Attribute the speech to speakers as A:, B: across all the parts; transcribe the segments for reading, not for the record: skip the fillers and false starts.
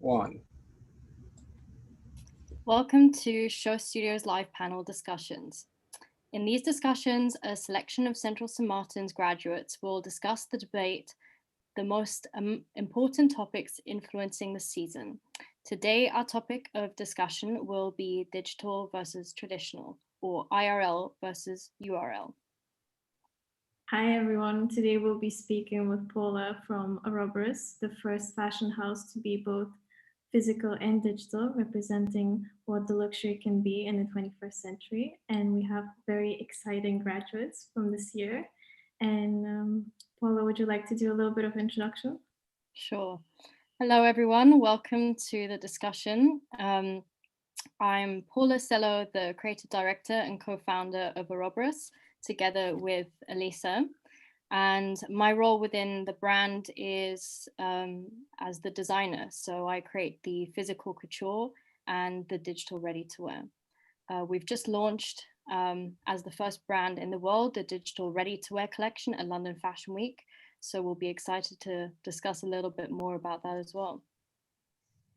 A: One.
B: Welcome to Show Studios live panel discussions. In these discussions, a selection of Central St. Martin's graduates will discuss the most important topics influencing the season. Today, our topic of discussion will be digital versus traditional, or IRL versus URL.
C: Hi everyone, today we'll be speaking with Paula from Aroboros, the first fashion house to be both physical and digital, representing what the luxury can be in the 21st century. And we have very exciting graduates from this year. And Paula, would you like to do a little bit of introduction?
B: Sure. Hello everyone, welcome to the discussion. I'm Paula Sello, the creative director and co-founder of Auroboros, together with Alissa. And my role within the brand is as the designer. So I create the physical couture and the digital ready-to-wear. We've just launched as the first brand in the world, the digital ready-to-wear collection at London Fashion Week. So we'll be excited to discuss a little bit more about that as well.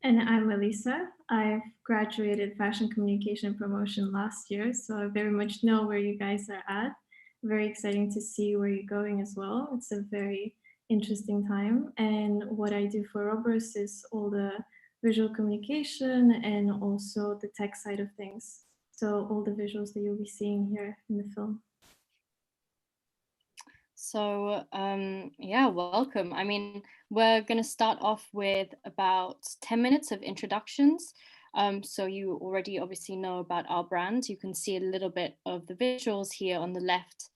C: And I'm Alissa. I've graduated fashion communication and promotion last year, so I very much know where you guys are at. Very exciting to see where you're going as well. It's a very interesting time. And what I do for Aroboros is all the visual communication and also the tech side of things. So all the visuals that you'll be seeing here in the film.
B: So yeah, welcome. I mean, we're going to start off with about 10 minutes of introductions. So you already obviously know about our brand. You can see a little bit of the visuals here on the left.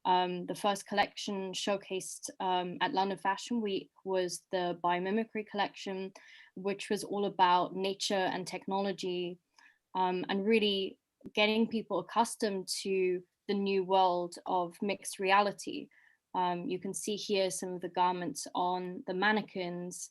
B: The first collection showcased at London Fashion Week was the biomimicry collection, which was all about nature and technology and really getting people accustomed to the new world of mixed reality. You can see here some of the garments on the mannequins,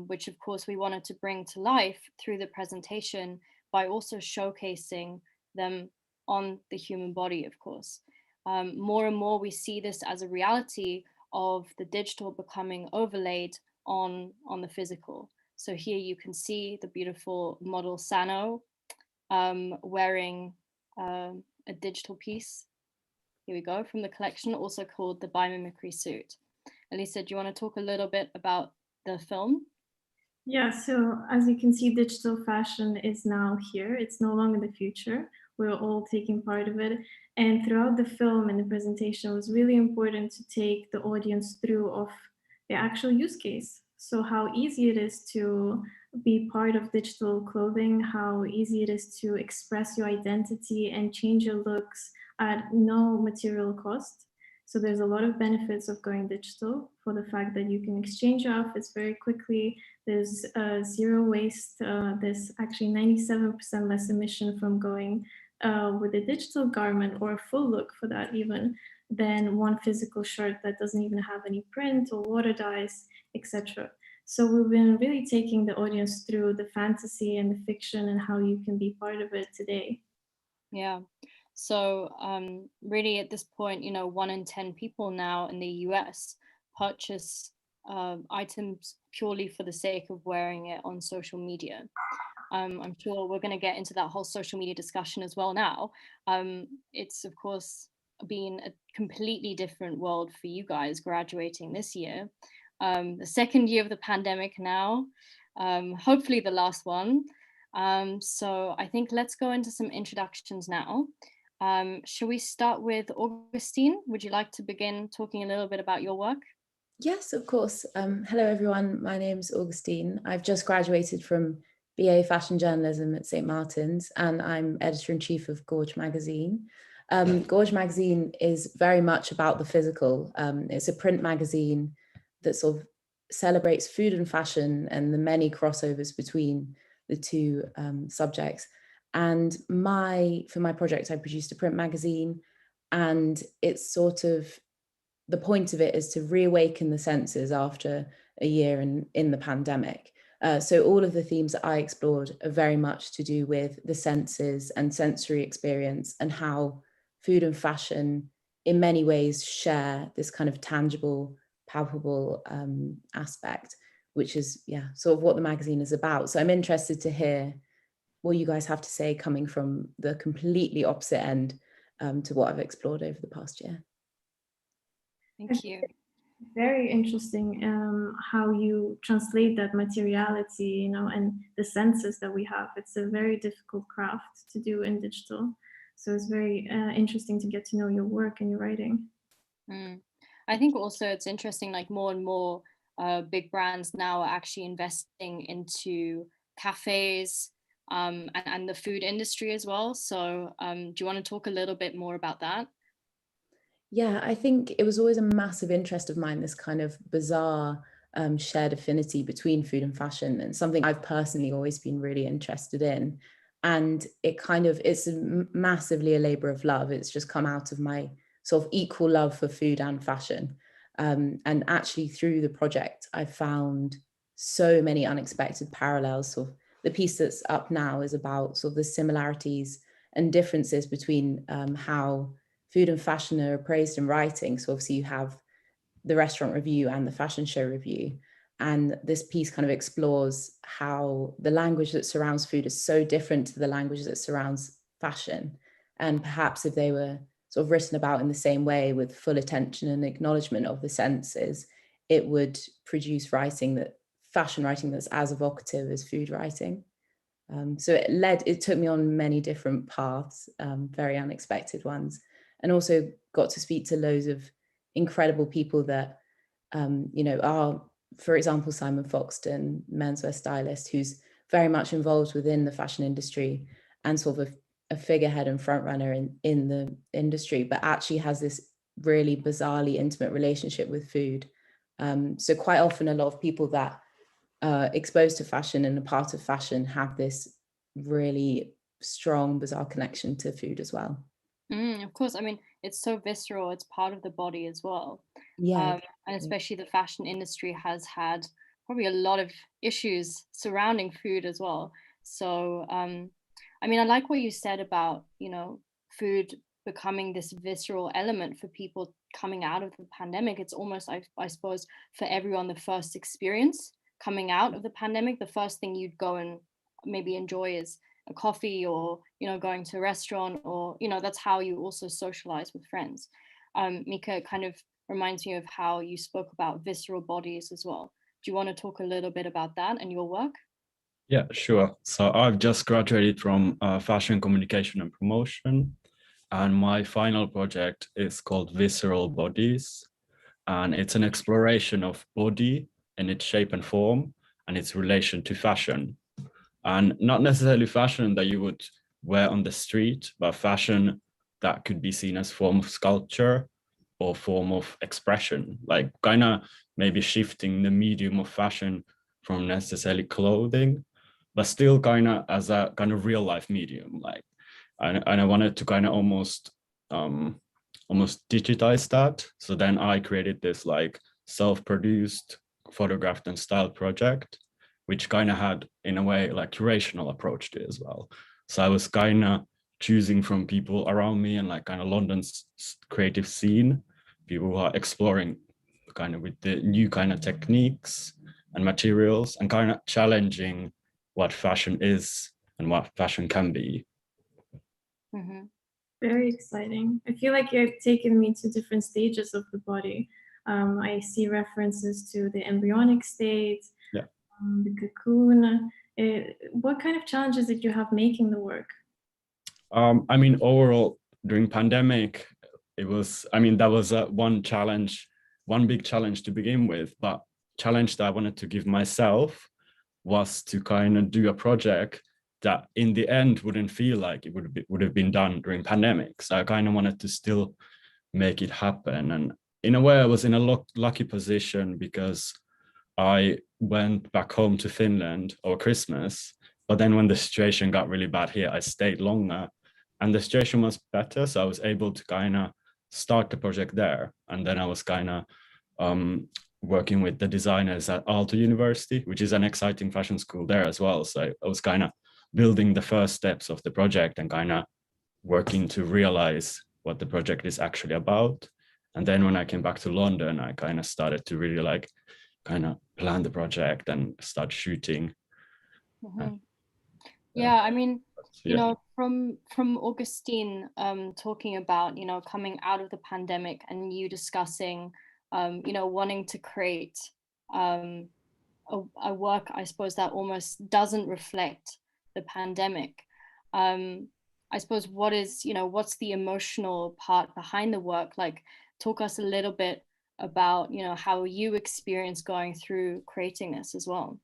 B: which of course we wanted to bring to life through the presentation by also showcasing them on the human body, of course. More and more we see this as a reality of the digital becoming overlaid on the physical. So here you can see the beautiful model Sano wearing a digital piece. Here we go, from the collection, also called the biomimicry suit. Alissa, do you want to talk a little bit about the film?
C: Yeah, so as you can see, digital fashion is now here. It's no longer the future. We're all taking part of it. And throughout the film and the presentation, it was really important to take the audience through of the actual use case. So how easy it is to be part of digital clothing, how easy it is to express your identity and change your looks at no material cost. So there's a lot of benefits of going digital for the fact that you can exchange your outfits very quickly. There's zero waste. There's actually 97% less emission from going with a digital garment or a full look for that even than one physical shirt that doesn't even have any print or water dyes, etc. So we've been really taking the audience through the fantasy and the fiction and how you can be part of it today.
B: Yeah. So really at this point, 1 in 10 people now in the US purchase items purely for the sake of wearing it on social media. I'm sure we're going to get into that whole social media discussion as well now. It's of course been a completely different world for you guys graduating this year. The second year of the pandemic now, hopefully the last one. So I think let's go into some introductions now. Shall we start with Augustine? Would you like to begin talking a little bit about your work?
D: Yes, of course. Hello, everyone. My name's Augustine. I've just graduated from BA Fashion Journalism at St. Martin's, and I'm editor-in-chief of Gorge magazine. Gorge magazine is very much about the physical. It's a print magazine that sort of celebrates food and fashion and the many crossovers between the two subjects. And for my project, I produced a print magazine, and it's sort of, the point of it is to reawaken the senses after a year in the pandemic. So all of the themes that I explored are very much to do with the senses and sensory experience and how food and fashion in many ways share this kind of tangible, palpable aspect, which is, yeah, sort of what the magazine is about. So I'm interested to hear what you guys have to say coming from the completely opposite end to what I've explored over the past year.
B: Thank you.
C: Very interesting how you translate that materiality, you know, and the senses that we have. It's a very difficult craft to do in digital. So it's very interesting to get to know your work and your writing.
B: I think also it's interesting, like more and more big brands now are actually investing into cafes and the food industry as well. So do you want to talk a little bit more about that?
D: Yeah, I think it was always a massive interest of mine, this kind of bizarre shared affinity between food and fashion, and something I've personally always been really interested in. And it's massively a labor of love. It's just come out of my sort of equal love for food and fashion. And actually through the project, I found so many unexpected parallels. So the piece that's up now is about sort of the similarities and differences between how food and fashion are appraised in writing. So obviously you have the restaurant review and the fashion show review. And this piece kind of explores how the language that surrounds food is so different to the language that surrounds fashion. And perhaps if they were sort of written about in the same way with full attention and acknowledgement of the senses, it would produce fashion writing that's as evocative as food writing. So it took me on many different paths, very unexpected ones, and also got to speak to loads of incredible people that, are, for example, Simon Foxton, menswear stylist, who's very much involved within the fashion industry and sort of a figurehead and front runner in the industry, but actually has this really bizarrely intimate relationship with food. So quite often a lot of people that exposed to fashion and a part of fashion have this really strong, bizarre connection to food as well.
B: Of course, I mean, it's so visceral, it's part of the body as well.
D: Yeah.
B: And especially the fashion industry has had probably a lot of issues surrounding food as well. So, I mean, I like what you said about, food becoming this visceral element for people coming out of the pandemic. It's almost, I suppose, for everyone, the first experience coming out of the pandemic, the first thing you'd go and maybe enjoy is a coffee or going to a restaurant, or that's how you also socialize with friends. Mika, kind of reminds me of how you spoke about visceral bodies as well. Do you want to talk a little bit about that and your work?
A: Yeah, sure. So I've just graduated from fashion communication and promotion, and my final project is called Visceral Bodies, and it's an exploration of body and its shape and form and its relation to fashion. And not necessarily fashion that you would wear on the street, but fashion that could be seen as form of sculpture or form of expression, like kind of maybe shifting the medium of fashion from necessarily clothing, but still kind of as a kind of real life medium. Like, and I wanted to kind of almost digitize that. So then I created this like self-produced, photographed and styled project, which kind of had, in a way, like curational approach to it as well. So I was kind of choosing from people around me and like kind of London's creative scene, people who are exploring kind of with the new kind of techniques and materials and kind of challenging what fashion is and what fashion can be.
B: Mm-hmm.
C: Very exciting. I feel like you've taken me to different stages of the body. I see references to the embryonic state, the cocoon. What kind of challenges did you have making the work?
A: I mean, overall, during pandemic, that was one big challenge to begin with, but challenge that I wanted to give myself was to kind of do a project that in the end wouldn't feel like it would have been done during pandemic. So I kind of wanted to still make it happen. And in a way, I was in a lucky position because I went back home to Finland over Christmas, but then when the situation got really bad here, I stayed longer and the situation was better. So I was able to kind of start the project there. And then I was kind of working with the designers at Aalto University, which is an exciting fashion school there as well. So I was kind of building the first steps of the project and kind of working to realize what the project is actually about. And then when I came back to London, I kind of started to really like kind of plan the project and start shooting.
B: Yeah, I mean,
A: Yeah.
B: you know, from Augustine talking about, you know, coming out of the pandemic and you discussing, you know, wanting to create a work, I suppose, that almost doesn't reflect the pandemic. I suppose what is, you know, what's the emotional part behind the work? Like, talk us a little bit about, you know, how you experience going through creating this as well.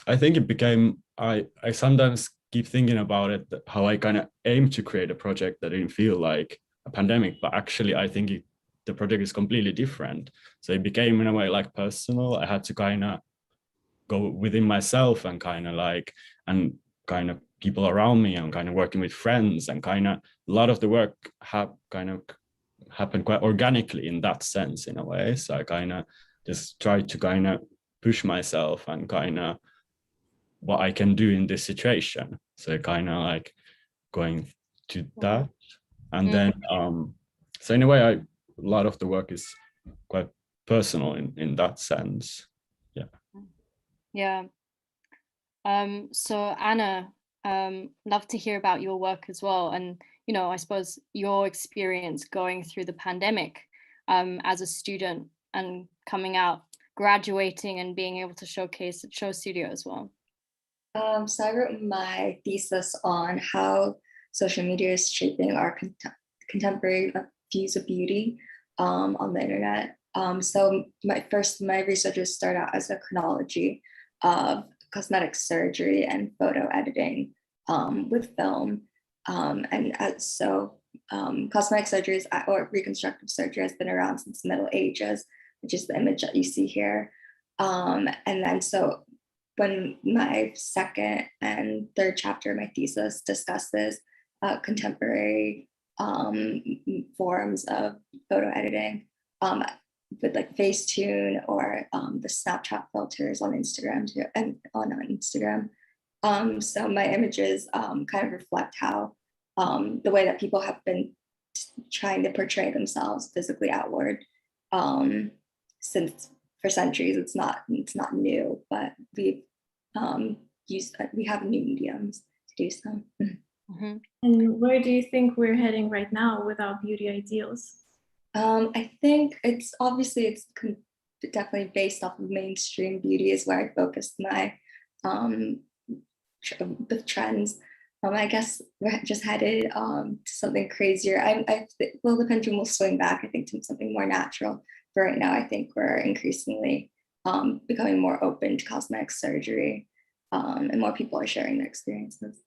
A: I think it became, I sometimes keep thinking about it, how I kind of aim to create a project that didn't feel like a pandemic, but actually I think the project is completely different. So it became in a way like personal. I had to kind of go within myself and kind of people around me and kind of working with friends, and kind of a lot of the work happened quite organically in that sense, in a way. So I kind of just tried to kind of push myself and kind of what I can do in this situation. So kind of like going to that. And then so in a way a lot of the work is quite personal in that sense.
B: Yeah. So Anna, love to hear about your work as well, and you know, I suppose your experience going through the pandemic as a student and coming out, graduating, and being able to showcase at Show Studio as well.
E: So I wrote my thesis on how social media is shaping our contemporary views of beauty on the internet. So my researches start out as a chronology of cosmetic surgery and photo editing with film. Cosmetic surgeries or reconstructive surgery has been around since the Middle Ages, which is the image that you see here. And then so when my second and third chapter of my thesis discusses contemporary forms of photo editing with like Facetune or the Snapchat filters on Instagram and on Instagram. So my images kind of reflect how the way that people have been trying to portray themselves physically outward since for centuries. It's not new, but we have new mediums to do so.
C: Mm-hmm. And where do you think we're heading right now with our beauty ideals?
E: I think it's definitely based off of mainstream beauty is where I focused my the trends. I guess we're just headed to something crazier. Well, the pendulum will swing back, I think, to something more natural. But right now, I think we're increasingly becoming more open to cosmetic surgery, and more people are sharing their experiences.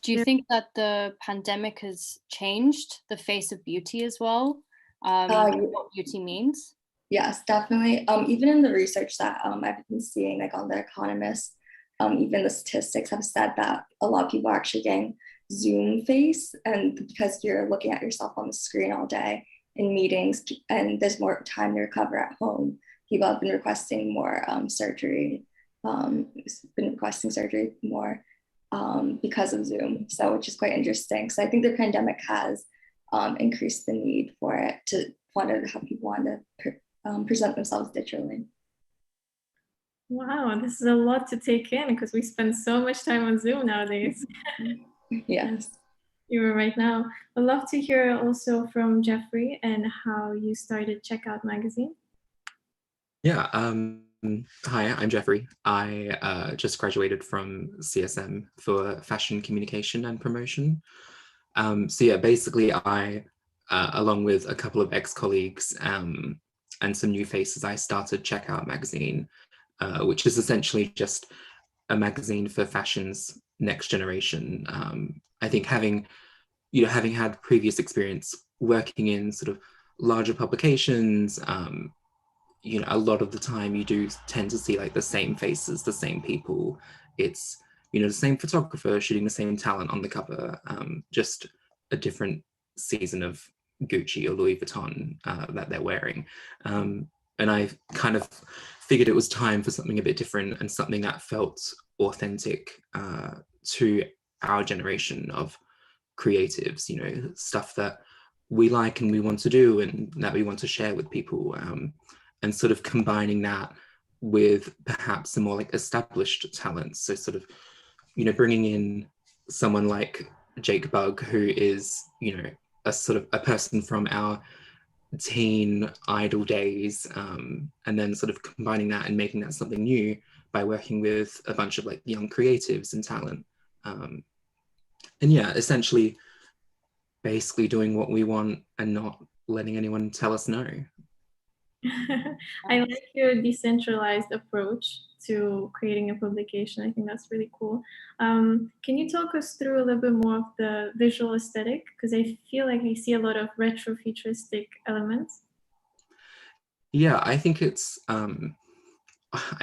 B: Do you think that the pandemic has changed the face of beauty as well? What beauty means?
E: Yes, definitely. Even in the research that I've been seeing, like on The Economist, even the statistics have said that a lot of people are actually getting Zoom face, and because you're looking at yourself on the screen all day in meetings, and there's more time to recover at home, people have been requesting more surgery. More because of Zoom, so which is quite interesting. So I think the pandemic has increased the need for it to have people want to present themselves digitally.
C: Wow, this is a lot to take in because we spend so much time on Zoom nowadays.
E: Yes.
C: You were right now. I'd love to hear also from Jeffrey and how you started Checkout Magazine.
F: Yeah, hi, I'm Jeffrey. I just graduated from CSM for fashion communication and promotion. So yeah, basically I, along with a couple of ex-colleagues and some new faces, I started Checkout Magazine, which is essentially just a magazine for fashion's next generation. I think having had previous experience working in sort of larger publications, a lot of the time you do tend to see like the same faces, the same people. It's, the same photographer shooting the same talent on the cover, just a different season of Gucci or Louis Vuitton that they're wearing. And I kind of figured it was time for something a bit different and something that felt authentic to our generation of creatives, stuff that we like and we want to do and that we want to share with people. And sort of combining that with perhaps some more like established talents. So sort of, you know, bringing in someone like Jake Bugg, who is, you know, a sort of a person from our teen idol days, and then sort of combining that and making that something new by working with a bunch of like young creatives and talent. And yeah, essentially basically doing what we want and not letting anyone tell us no.
C: I like your decentralized approach to creating a publication. I think that's really cool. Can you talk us through a little bit more of the visual aesthetic? Because I feel like I see a lot of retro futuristic elements.
F: Yeah, I think it's, I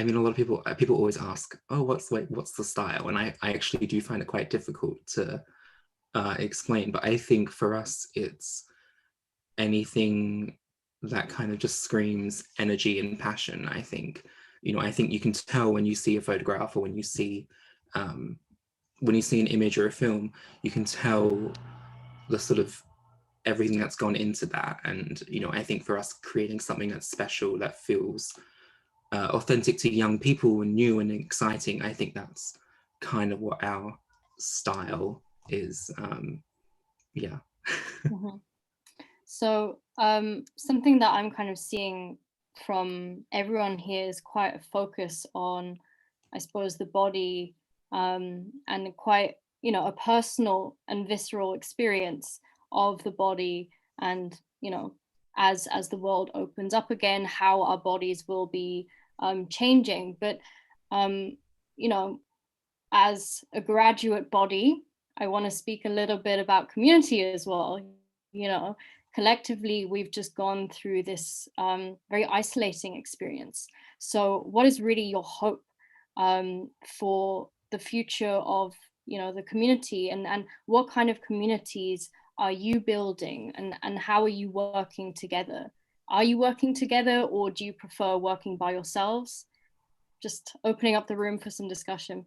F: mean, a lot of people always ask, oh, what's the style? And I actually do find it quite difficult to explain, but I think for us, it's anything that kind of just screams energy and passion. I think, you know, I think you can tell when you see a photograph or when you see an image or a film, you can tell the sort of everything that's gone into that. And, you know, I think for us, creating something that's special, that feels authentic to young people and new and exciting, I think that's kind of what our style is. Yeah.
B: Mm-hmm. So something that I'm kind of seeing from everyone here is quite a focus on, I suppose, the body, and quite, you know, a personal and visceral experience of the body, and, you know, as the world opens up again, how our bodies will be changing. But you know, as a graduate body, I want to speak a little bit about community as well. You know, collectively, we've just gone through this very isolating experience. So what is really your hope for the future of, you know, the community, and what kind of communities are you building, and how are you working together? Are you working together, or do you prefer working by yourselves? Just opening up the room for some discussion.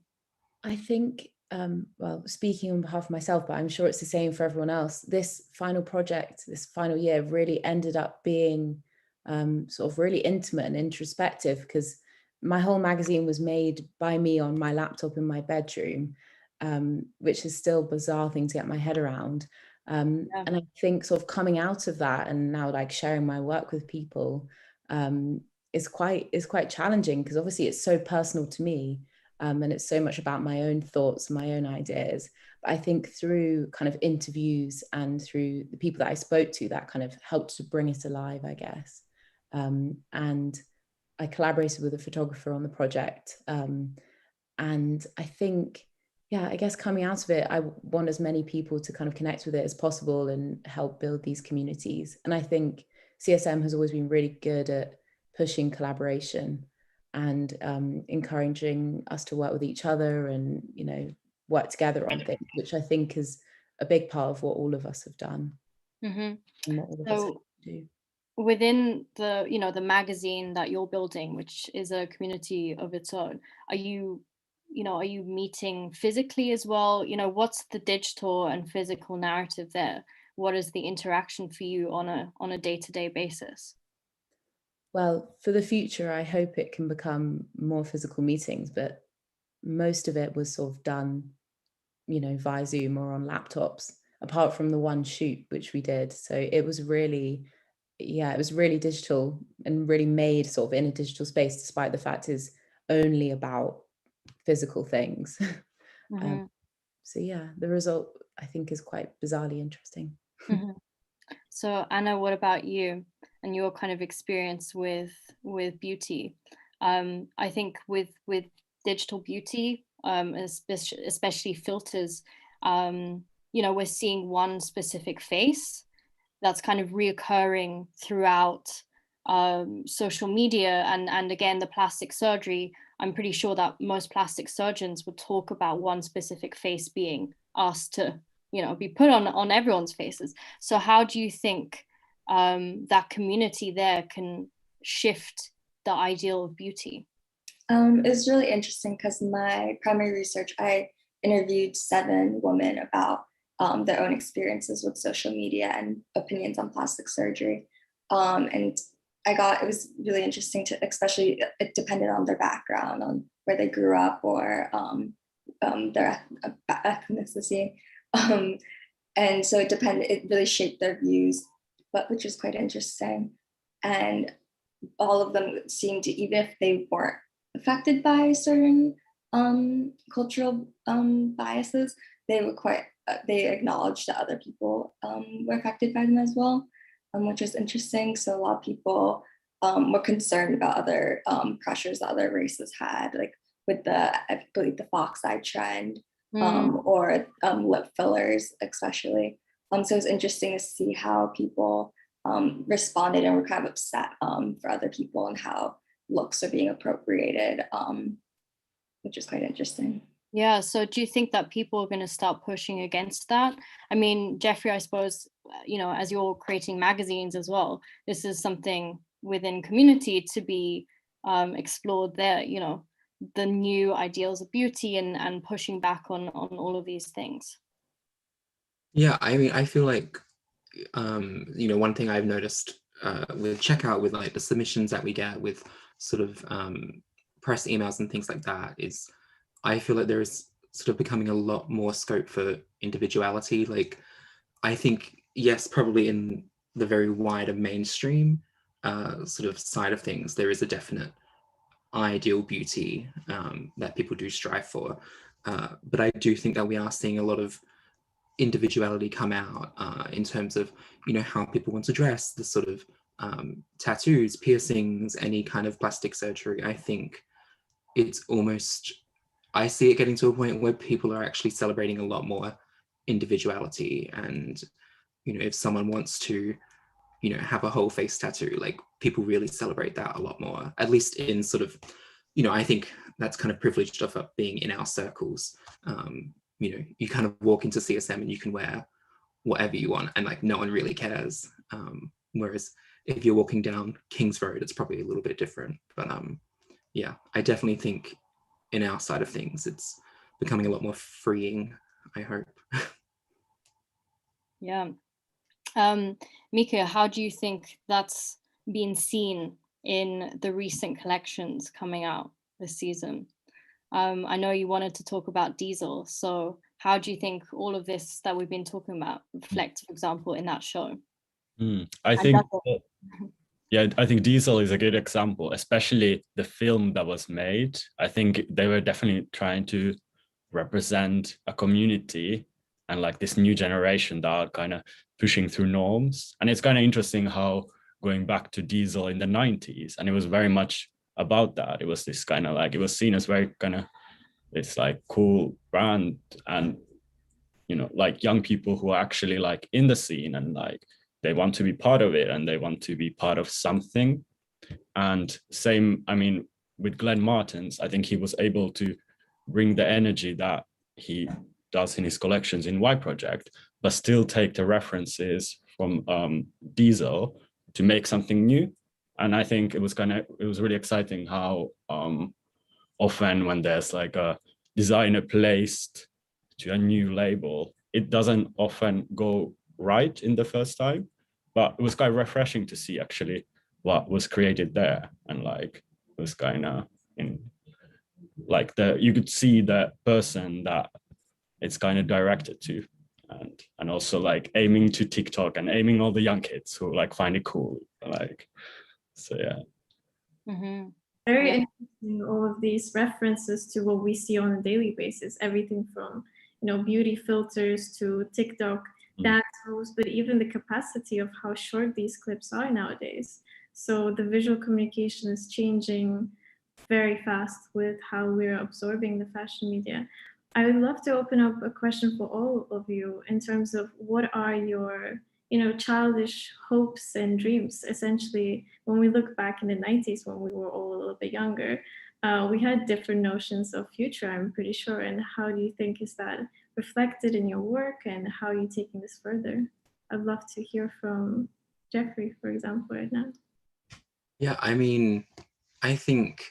D: I think, well, speaking on behalf of myself, but I'm sure it's the same for everyone else, this final project, this final year really ended up being sort of really intimate and introspective, because my whole magazine was made by me on my laptop in my bedroom, which is still a bizarre thing to get my head around. And I think sort of coming out of that and now like sharing my work with people is quite challenging, because obviously it's so personal to me. And it's so much about my own thoughts, my own ideas. But I think through kind of interviews and through the people that I spoke to, that kind of helped to bring it alive, I guess. And I collaborated with a photographer on the project. And I think, yeah, I guess coming out of it, I want as many people to kind of connect with it as possible and help build these communities. And I think CSM has always been really good at pushing collaboration and encouraging us to work with each other and, you know, work together on things, which I think is a big part of what all of us have done.
B: Mm-hmm.
D: And what all of us do.
B: Within the, you know, the magazine that you're building, which is a community of its own, are you meeting physically as well? You know, what's the digital and physical narrative there? What is the interaction for you on a day-to-day basis?
D: Well, for the future, I hope it can become more physical meetings, but most of it was sort of done, you know, via Zoom or on laptops, apart from the one shoot, which we did. So it was really, yeah, it was really digital and really made sort of in a digital space, despite the fact it's only about physical things.
B: Mm-hmm.
D: So yeah, the result I think is quite bizarrely interesting.
B: Mm-hmm. So Anna, what about you and your kind of experience with beauty? I think with digital beauty, especially filters, you know, we're seeing one specific face that's kind of reoccurring throughout social media, and again the plastic surgery. I'm pretty sure that most plastic surgeons would talk about one specific face being asked to, you know, be put on everyone's faces. So how do you think that community there can shift the ideal of beauty?
E: It's really interesting because my primary research, I interviewed 7 women about their own experiences with social media and opinions on plastic surgery. And it was really interesting to, especially it depended on their background, on where they grew up, or their ethnicity. And so it really shaped their views, but which was quite interesting. And all of them seemed to, even if they weren't affected by certain cultural biases, they acknowledged that other people were affected by them as well, which was interesting. So a lot of people were concerned about other pressures that other races had, like with I believe the fox eye trend, or lip fillers especially. So it was interesting to see how people responded and were kind of upset for other people and how looks are being appropriated, which is quite interesting.
B: Yeah, so do you think that people are going to start pushing against that? I mean, Jeffrey, I suppose, as you're creating magazines as well, this is something within community to be explored there, the new ideals of beauty and pushing back on all of these things.
F: Yeah, I mean, I feel like, one thing I've noticed with checkout, with like the submissions that we get with sort of press emails and things like that, is I feel like there is sort of becoming a lot more scope for individuality. Like, I think, yes, probably in the very wider mainstream sort of side of things, there is a definite ideal beauty that people do strive for. But I do think that we are seeing a lot of individuality come out in terms of, how people want to dress, the sort of tattoos, piercings, any kind of plastic surgery. I think it's almost, I see it getting to a point where people are actually celebrating a lot more individuality. And, if someone wants to, have a whole face tattoo, like people really celebrate that a lot more, at least in sort of, I think that's kind of privileged of being in our circles. You kind of walk into CSM and you can wear whatever you want and like no one really cares. Whereas if you're walking down King's Road, it's probably a little bit different. But yeah, I definitely think in our side of things, it's becoming a lot more freeing, I hope.
B: Yeah. Mika, how do you think that's been seen in the recent collections coming out this season? I know you wanted to talk about Diesel, so how do you think all of this that we've been talking about reflects, for example, in that show?
A: I think Diesel is a good example, especially the film that was made. I think they were definitely trying to represent a community and like this new generation that are kind of pushing through norms. And it's kind of interesting how going back to Diesel in the 90s, and it was very much about that. It was this kind of like, it was seen as very kind of, it's like cool brand, and like young people who are actually like in the scene and like they want to be part of it and they want to be part of something. And same, I mean, with Glenn Martens, I think he was able to bring the energy that he does in his collections in Y Project, but still take the references from Diesel to make something new. And I think it was really exciting how often when there's like a designer placed to a new label, it doesn't often go right in the first time, but it was quite refreshing to see actually what was created there. And like it was kind of in like you could see the person that it's kind of directed to, and also like aiming to TikTok and aiming all the young kids who like find it cool, like, so yeah.
B: Mm-hmm.
C: Very interesting, all of these references to what we see on a daily basis, everything from beauty filters to TikTok dance moves, but even the capacity of how short these clips are nowadays. So the visual communication is changing very fast with how we're absorbing the fashion media. I would love to open up a question for all of you in terms of what are your childish hopes and dreams. Essentially, when we look back in the 90s, when we were all a little bit younger, we had different notions of future, I'm pretty sure. And how do you think is that reflected in your work, and how are you taking this further? I'd love to hear from Jeffrey, for example, right now.
F: Yeah, I mean, I think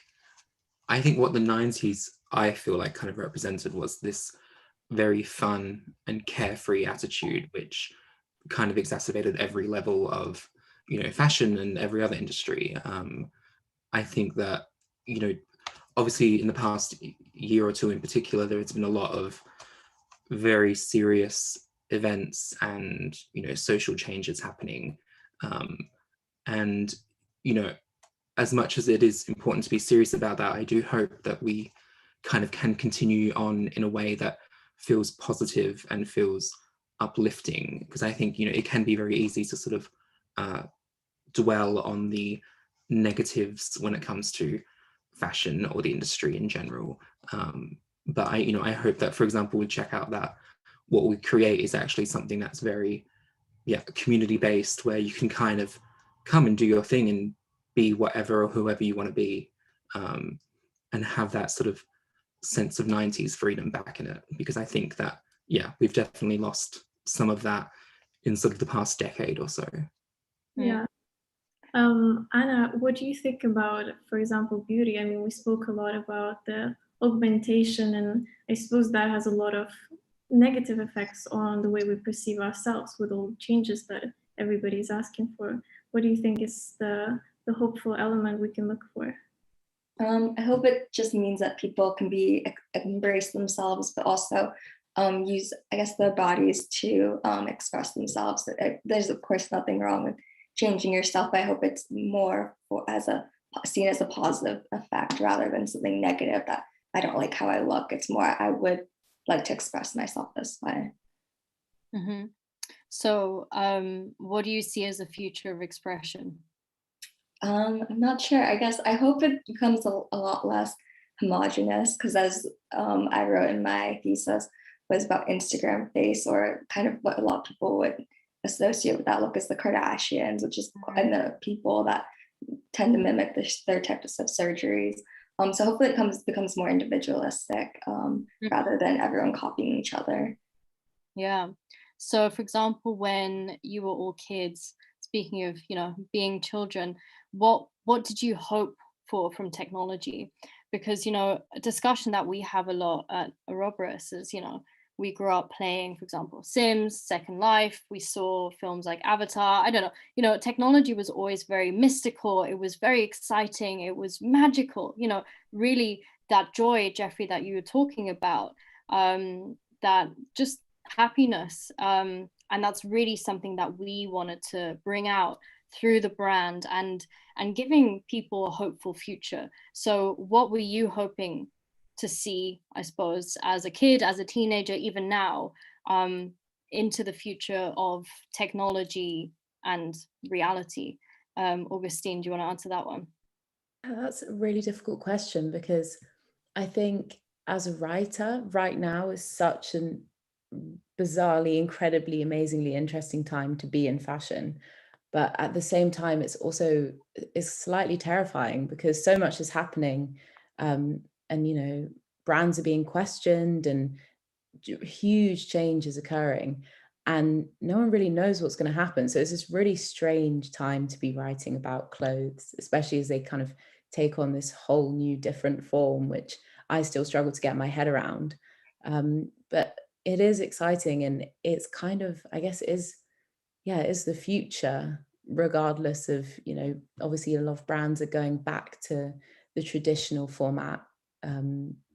F: what the 90s, I feel like, kind of represented was this very fun and carefree attitude, which kind of exacerbated every level of, fashion and every other industry. I think that, obviously in the past year or two in particular, there has been a lot of very serious events and, social changes happening. And, as much as it is important to be serious about that, I do hope that we kind of can continue on in a way that feels positive and feels uplifting, because I think, it can be very easy to sort of dwell on the negatives when it comes to fashion or the industry in general. But I hope that, for example, we check out that what we create is actually something that's very, community based, where you can kind of come and do your thing and be whatever or whoever you want to be, and have that sort of sense of 90s freedom back in it. Because I think that, we've definitely lost some of that in sort of the past decade or so.
C: Yeah. Anna, what do you think about, for example, beauty? I mean, we spoke a lot about the augmentation, and I suppose that has a lot of negative effects on the way we perceive ourselves with all the changes that everybody's asking for. What do you think is the hopeful element we can look for?
E: I hope it just means that people can embrace themselves, but also use, I guess, their bodies to express themselves. There's of course nothing wrong with changing yourself, but I hope it's more seen as a positive effect rather than something negative, that I don't like how I look. It's more, I would like to express myself this way.
B: Mm-hmm. So what do you see as the future of expression?
E: I'm not sure. I guess I hope it becomes a lot less homogenous, because as I wrote in my thesis, was about Instagram face, or kind of what a lot of people would associate with that look as the Kardashians, which is and the people that tend to mimic their types of surgeries. So hopefully it becomes more individualistic rather than everyone copying each other.
B: Yeah. So for example, when you were all kids, speaking of, being children, what did you hope for from technology? Because, a discussion that we have a lot at Aroboros is, we grew up playing, for example, Sims, Second Life. We saw films like Avatar. I don't know, technology was always very mystical. It was very exciting. It was magical, really that joy, Jeffrey, that you were talking about, that just happiness. And that's really something that we wanted to bring out through the brand and giving people a hopeful future. So what were you hoping to see, I suppose, as a kid, as a teenager, even now, into the future of technology and reality? Augustine, do you want to answer that one?
D: That's a really difficult question, because I think as a writer right now is such an bizarrely, incredibly, amazingly interesting time to be in fashion. But at the same time, it's slightly terrifying, because so much is happening, and brands are being questioned and huge changes occurring, and no one really knows what's going to happen. So it's this really strange time to be writing about clothes, especially as they kind of take on this whole new different form, which I still struggle to get my head around. But it is exciting, and it's kind of, I guess it is the future, regardless of, obviously a lot of brands are going back to the traditional format,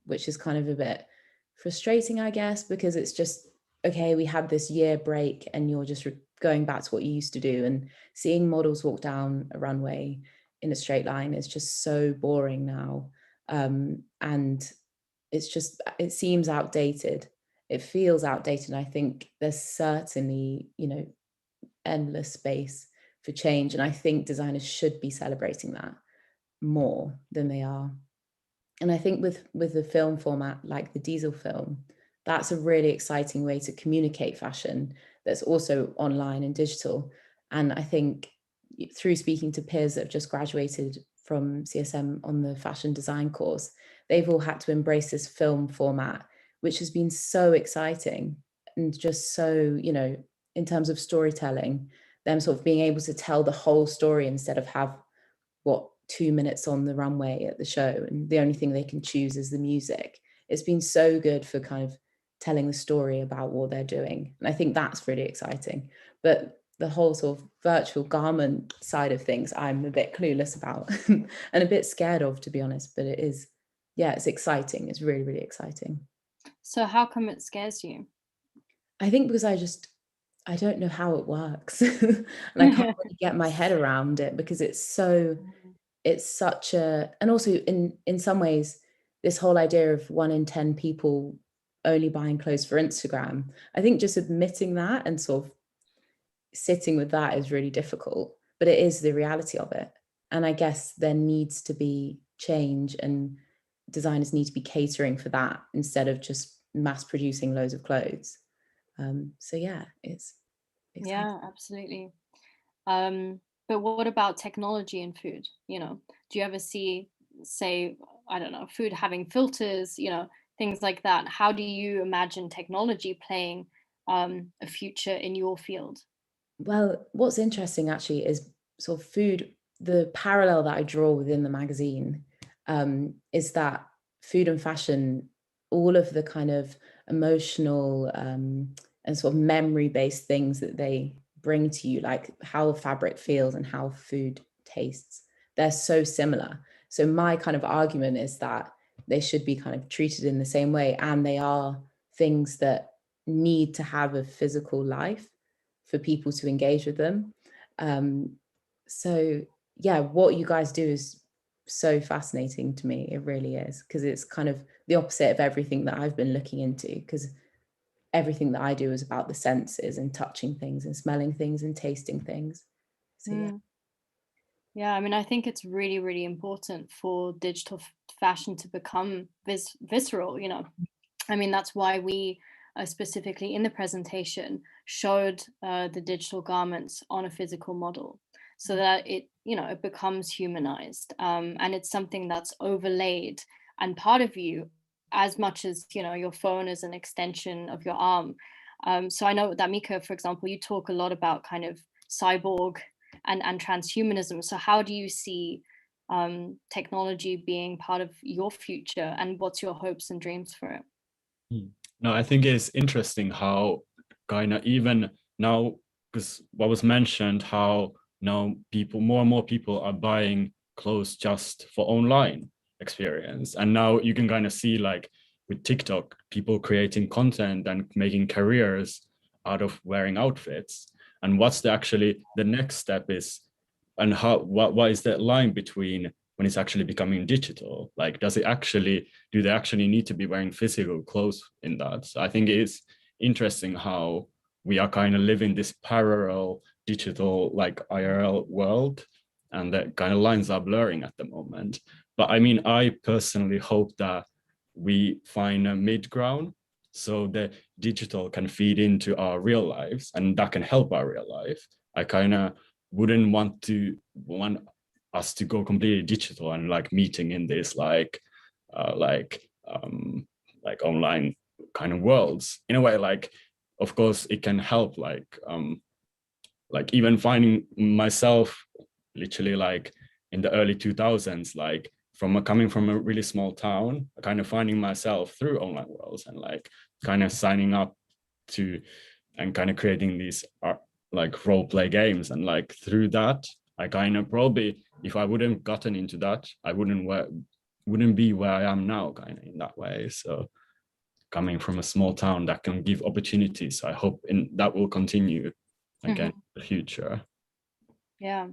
D: which is kind of a bit frustrating, I guess, because it's just, okay, we had this year break and you're just going back to what you used to do, and seeing models walk down a runway in a straight line is just so boring now. And it seems outdated. It feels outdated. I think there's certainly, endless space for change. And I think designers should be celebrating that more than they are. And I think with the film format, like the diesel film, that's a really exciting way to communicate fashion that's also online and digital. And I think through speaking to peers that have just graduated from CSM on the fashion design course, they've all had to embrace this film format, which has been so exciting and just so, in terms of storytelling, them sort of being able to tell the whole story instead of have 2 minutes on the runway at the show and the only thing they can choose is the music. It's been so good for kind of telling the story about what they're doing, and I think that's really exciting. But the whole sort of virtual garment side of things, I'm a bit clueless about and a bit scared of, to be honest. But it is, yeah, it's exciting. It's really, really exciting.
B: So how come it scares you?
D: I think because I don't know how it works and I can't really get my head around it, because it's such a, and also in some ways, this whole idea of 1 in 10 people only buying clothes for Instagram, I think just admitting that and sort of sitting with that is really difficult, but it is the reality of it. And I guess there needs to be change, and designers need to be catering for that instead of just mass producing loads of clothes. So yeah, it's exciting.
B: Yeah, absolutely. But what about technology in food? You know, do you ever see, say, I don't know, food having filters, you know, things like that? How do you imagine technology playing a future in your field?
D: Well, what's interesting actually is sort of food, the parallel that I draw within the magazine is that food and fashion, all of the kind of emotional and sort of memory-based things that they bring to you, like how fabric feels and how food tastes, they're so similar. So my kind of argument is that they should be kind of treated in the same way, and they are things that need to have a physical life for people to engage with them. So yeah, what you guys do is so fascinating to me. It really is, because it's kind of the opposite of everything that I've been looking into, because everything that I do is about the senses and touching things and smelling things and tasting things. So yeah.
B: Yeah, I mean, I think it's really, really important for digital fashion to become visceral, you know. I mean, that's why we specifically in the presentation showed the digital garments on a physical model, so that it, you know, it becomes humanized, and it's something that's overlaid and part of you, as much as, you know, your phone is an extension of your arm. So I know that, Mika, for example, you talk a lot about kind of cyborg and transhumanism. So how do you see technology being part of your future, and what's your hopes and dreams for it?
A: No, I think it's interesting how kind of even now, because what was mentioned, how now more and more people are buying clothes just for online experience. And now you can kind of see, like with TikTok, people creating content and making careers out of wearing outfits. And what's actually the next step is, and what is that line between when it's actually becoming digital? Like, do they actually need to be wearing physical clothes in that? So I think it's interesting how we are kind of living this parallel digital, like IRL world, and that kind of lines are blurring at the moment. But I mean, I personally hope that we find a mid ground, so the digital can feed into our real lives and that can help our real life. I kind of wouldn't want us to go completely digital and like meeting in this like online kind of worlds. In a way, like of course it can help, like even finding myself literally like in the early 2000s, like coming from a really small town, kind of finding myself through online worlds and like kind of signing up to and kind of creating these like role play games. And like through that, I kind of probably, if I wouldn't gotten into that, I wouldn't be where I am now, kind of in that way. So coming from a small town, that can give opportunities. I hope that will continue again in the future.
B: Yeah.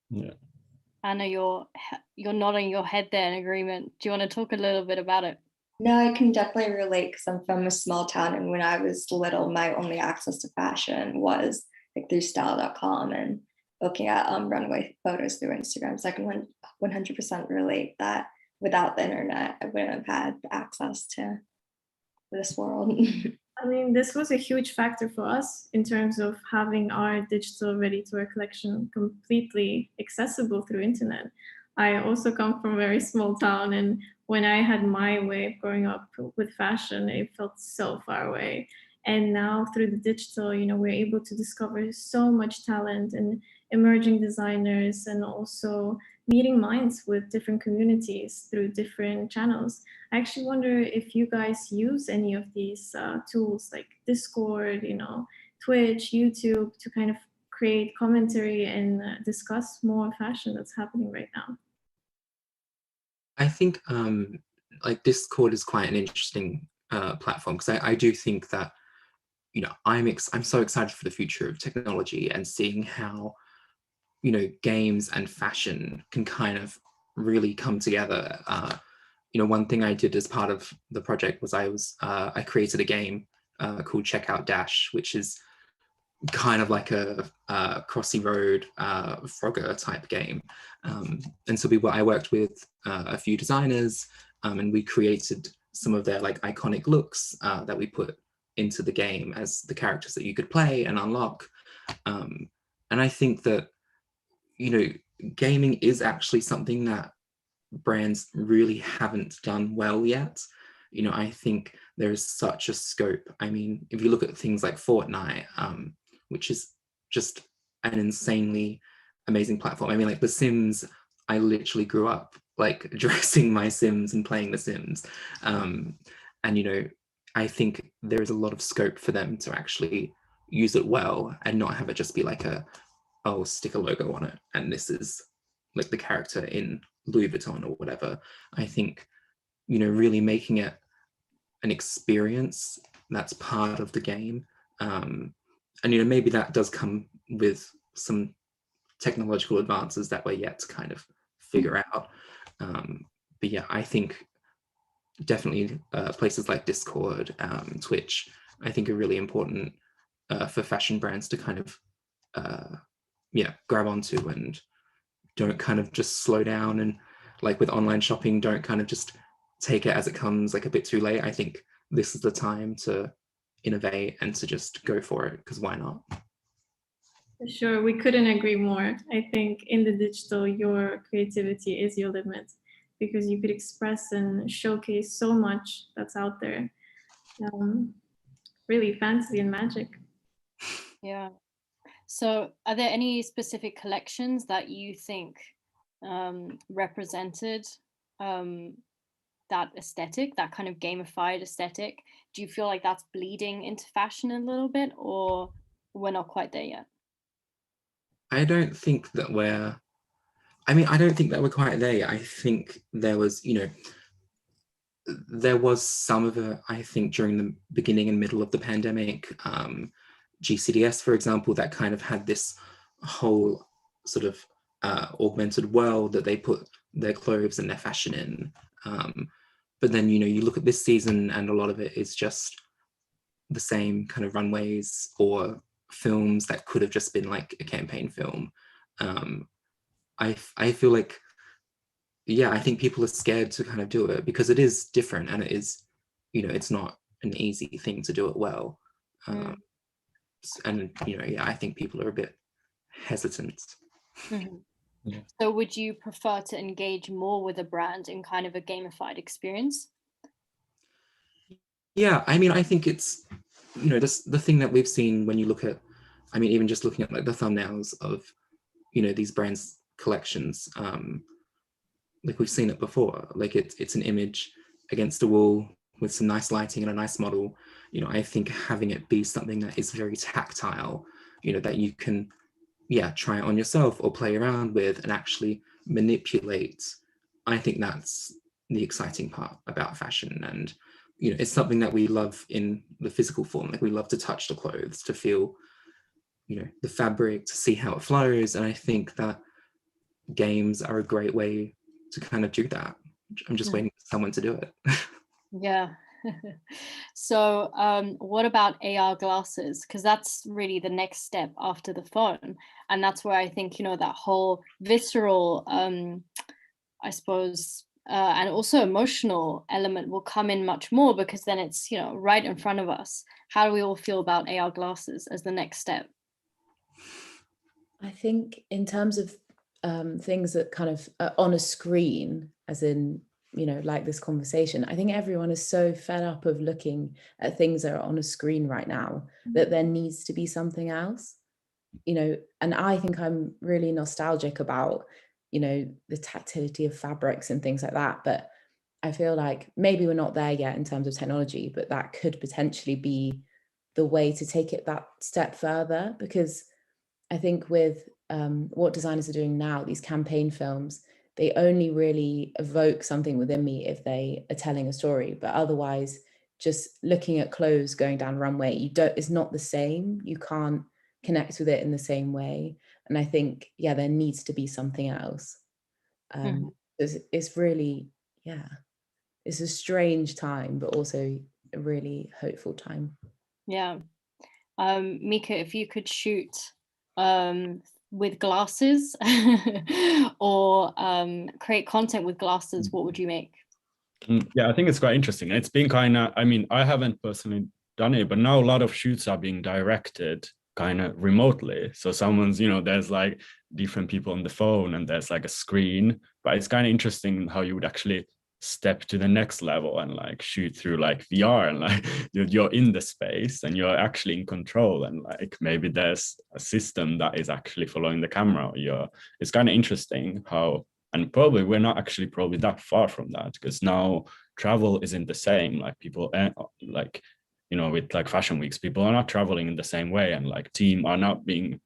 A: Yeah.
B: Anna, you're nodding your head there in agreement. Do you want to talk a little bit about it?
E: No, I can definitely relate because I'm from a small town, and when I was little, my only access to fashion was like through style.com and looking at runway photos through Instagram. So I can 100% relate that without the internet, I wouldn't have had access to this world.
C: I mean, this was a huge factor for us in terms of having our digital ready-to-wear collection completely accessible through internet. I also come from a very small town, and when I had my way of growing up with fashion, it felt so far away. And now through the digital, you know, we're able to discover so much talent and emerging designers, and also meeting minds with different communities through different channels. I actually wonder if you guys use any of these tools like Discord, you know, Twitch, YouTube, to kind of create commentary and discuss more fashion that's happening right now?
F: I think like Discord is quite an interesting platform, because I do think that, you know, I'm so excited for the future of technology and seeing how, you know, games and fashion can kind of really come together. You know, one thing I did as part of the project was I created a game called Checkout Dash, which is kind of like a Crossy Road Frogger type game. And so I worked with a few designers, and we created some of their like iconic looks that we put into the game as the characters that you could play and unlock. And I think that, you know, gaming is actually something that brands really haven't done well yet. You know, I think there is such a scope. I mean, if you look at things like Fortnite, which is just an insanely amazing platform. I mean, like The Sims, I literally grew up like dressing my Sims and playing The Sims. And, you know, I think there is a lot of scope for them to actually use it well and not have it just be like oh, stick a logo on it and this is like the character in Louis Vuitton or whatever. I think, you know, really making it an experience that's part of the game. And, you know, maybe that does come with some technological advances that we're yet to kind of figure out. But yeah, I think definitely places like Discord, Twitch, I think are really important for fashion brands to kind of, grab onto, and don't kind of just slow down, and like with online shopping, don't kind of just take it as it comes like a bit too late. I think this is the time to innovate and to just go for it, because why not?
C: For sure, we couldn't agree more. I think in the digital, your creativity is your limit, because you could express and showcase so much that's out there. Really fantasy and magic.
B: Yeah. So are there any specific collections that you think represented that aesthetic, that kind of gamified aesthetic? Do you feel like that's bleeding into fashion a little bit, or we're not quite there yet?
F: I don't think that we're quite there yet. I think there was, you know, there was some of it, I think, during the beginning and middle of the pandemic. GCDS, for example, that kind of had this whole sort of augmented world that they put their clothes and their fashion in. But then, you know, you look at this season and a lot of it is just the same kind of runways or films that could have just been like a campaign film. I feel like, yeah, I think people are scared to kind of do it because it is different, and it is, you know, it's not an easy thing to do it well. And, you know, yeah, I think people are a bit hesitant.
B: Mm-hmm.
A: Yeah.
B: So would you prefer to engage more with a brand in kind of a gamified experience?
F: Yeah, I mean, I think it's, you know, this, the thing that we've seen when you look at, I mean, even just looking at like the thumbnails of, you know, these brands' collections, like we've seen it before, like it's an image against a wall with some nice lighting and a nice model. You know, I think having it be something that is very tactile, you know, that you can, yeah, try it on yourself or play around with and actually manipulate. I think that's the exciting part about fashion. And, you know, it's something that we love in the physical form. Like we love to touch the clothes, to feel, you know, the fabric, to see how it flows. And I think that games are a great way to kind of do that. I'm just waiting for someone to do it.
B: Yeah. So what about AR glasses? Because that's really the next step after the phone. And that's where I think, you know, that whole visceral, I suppose, and also emotional element will come in much more, because then it's, you know, right in front of us. How do we all feel about AR glasses as the next step?
D: I think in terms of things that kind of are on a screen, as in, you know, like this conversation, I think everyone is so fed up of looking at things that are on a screen right now that there needs to be something else, you know. And I think I'm really nostalgic about, you know, the tactility of fabrics and things like that. But I feel like maybe we're not there yet in terms of technology, but that could potentially be the way to take it that step further, because I think with what designers are doing now, these campaign films, they only really evoke something within me if they are telling a story. But otherwise, just looking at clothes going down runway, it's not the same. You can't connect with it in the same way. And I think, yeah, there needs to be something else. It's really, yeah, it's a strange time, but also a really hopeful time.
B: Yeah. Mika, if you could shoot with glasses or create content with glasses, what would you make?
A: Yeah, I think it's quite interesting. It's been kind of, I mean, I haven't personally done it, but now a lot of shoots are being directed kind of remotely. So someone's, there's like different people on the phone and there's like a screen, but it's kind of interesting how you would actually step to the next level and like shoot through like VR and like you're in the space and you're actually in control and like maybe there's a system that is actually following the camera. It's kind of interesting how, and probably we're not actually probably that far from that, because now travel isn't the same. Like people like, with like fashion weeks, people are not traveling in the same way, and like team are not being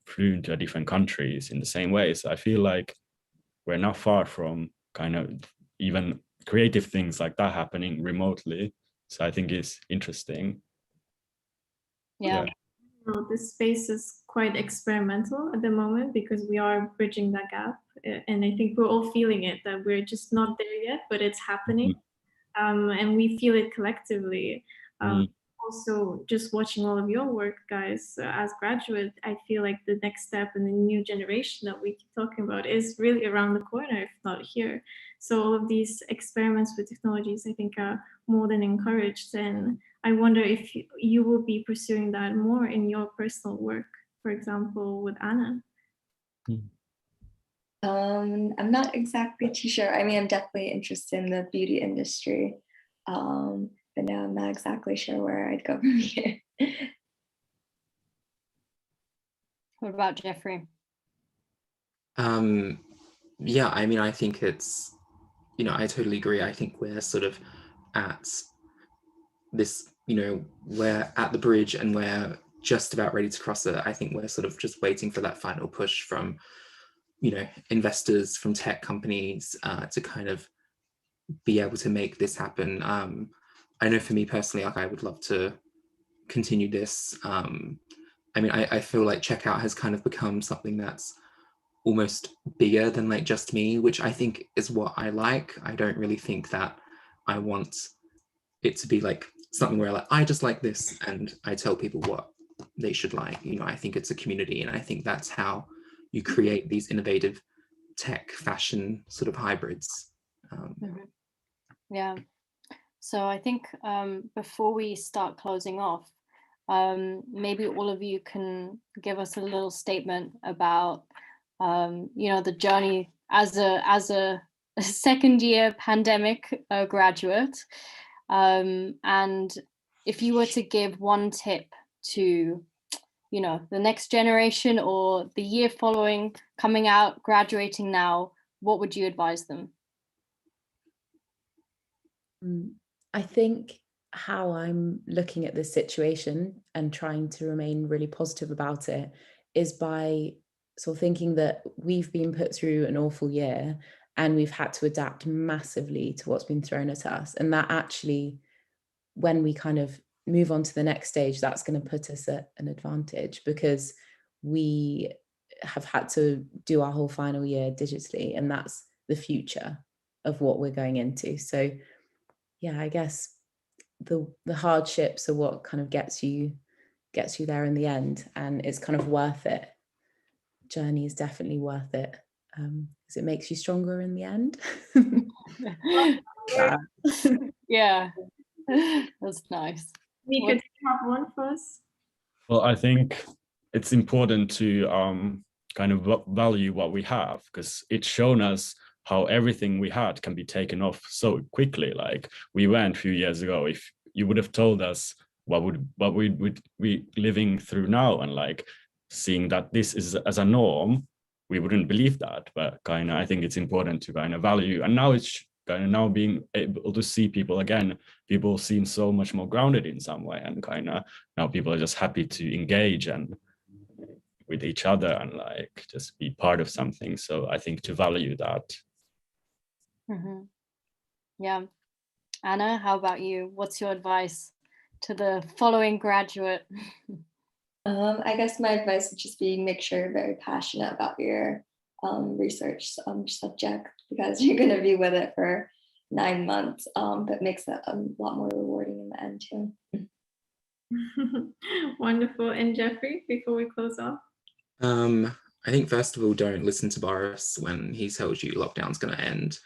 A: flew to different countries in the same way. So I feel like we're not far from kind of even creative things like that happening remotely. So I think it's interesting.
B: Yeah.
C: This space is quite experimental at the moment because we are bridging that gap. And I think we're all feeling it, that we're just not there yet, but it's happening. And we feel it collectively. Also, just watching all of your work, guys, as graduate, I feel like the next step in the new generation that we keep talking about is really around the corner, if not here. So all of these experiments with technologies, I think, are more than encouraged. And I wonder if you will be pursuing that more in your personal work, for example, with Anna.
E: I'm not exactly too sure. I mean, I'm definitely interested in the beauty industry. But now I'm not exactly sure where I'd go from here.
B: What about Jeffrey?
F: Yeah, I mean, I think it's, I totally agree. I think we're sort of at this, we're at the bridge and we're just about ready to cross it. I think we're sort of just waiting for that final push from, investors, from tech companies to kind of be able to make this happen. I know for me personally, like I would love to continue this. I mean, I feel like checkout has kind of become something that's almost bigger than like just me, which I think is what I like. I don't really think that I want it to be like something where like I just like this and I tell people what they should like. I think it's a community, and I think that's how you create these innovative tech fashion sort of hybrids.
B: Yeah. So I think before we start closing off, maybe all of you can give us a little statement about, the journey as a second year pandemic graduate. And if you were to give one tip to, the next generation or the year following, coming out, graduating now, what would you advise them?
D: I think how I'm looking at this situation and trying to remain really positive about it is by sort of thinking that we've been put through an awful year and we've had to adapt massively to what's been thrown at us. And that actually, when we kind of move on to the next stage, that's going to put us at an advantage, because we have had to do our whole final year digitally, and that's the future of what we're going into. So yeah, I guess the hardships are what kind of gets you there in the end, and it's kind of worth it. Journey is definitely worth it, because it makes you stronger in the end.
B: Yeah, that's nice.
C: Mika, do you have one for us?
A: Well, I think it's important to kind of value what we have, because it's shown us how everything we had can be taken off so quickly. Like we went a few years ago, if you would have told us what we would be living through now, and like seeing that this is as a norm, we wouldn't believe that. But kind of, I think it's important to kind of value. And now it's kind of now being able to see people again, people seem so much more grounded in some way, and kind of now people are just happy to engage and with each other and like just be part of something. So I think to value that.
B: Yeah. Anna, how about you? What's your advice to the following graduate?
E: I guess my advice would just be make sure you're very passionate about your research subject, because you're going to be with it for 9 months, but makes it a lot more rewarding in the end too.
C: Wonderful. And Jeffrey, before we close off?
F: I think first of all, don't listen to Boris when he tells you lockdown's going to end,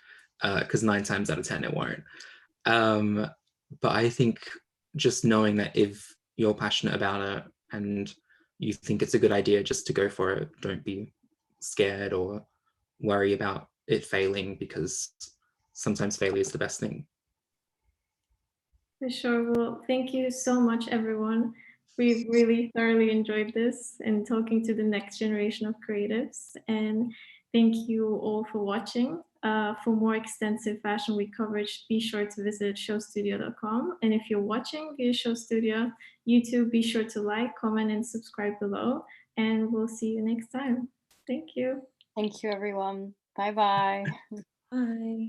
F: because 9 times out of 10 it won't. But I think just knowing that if you're passionate about it and you think it's a good idea, just to go for it. Don't be scared or worry about it failing, because sometimes failure is the best thing.
C: For sure. Well, thank you so much, everyone. We've really thoroughly enjoyed this and talking to the next generation of creatives. And thank you all for watching. For more extensive Fashion Week coverage, be sure to visit showstudio.com. And if you're watching via Show Studio YouTube, be sure to like, comment, and subscribe below. And we'll see you next time. Thank you.
B: Thank you, everyone. Bye-bye.
D: Bye.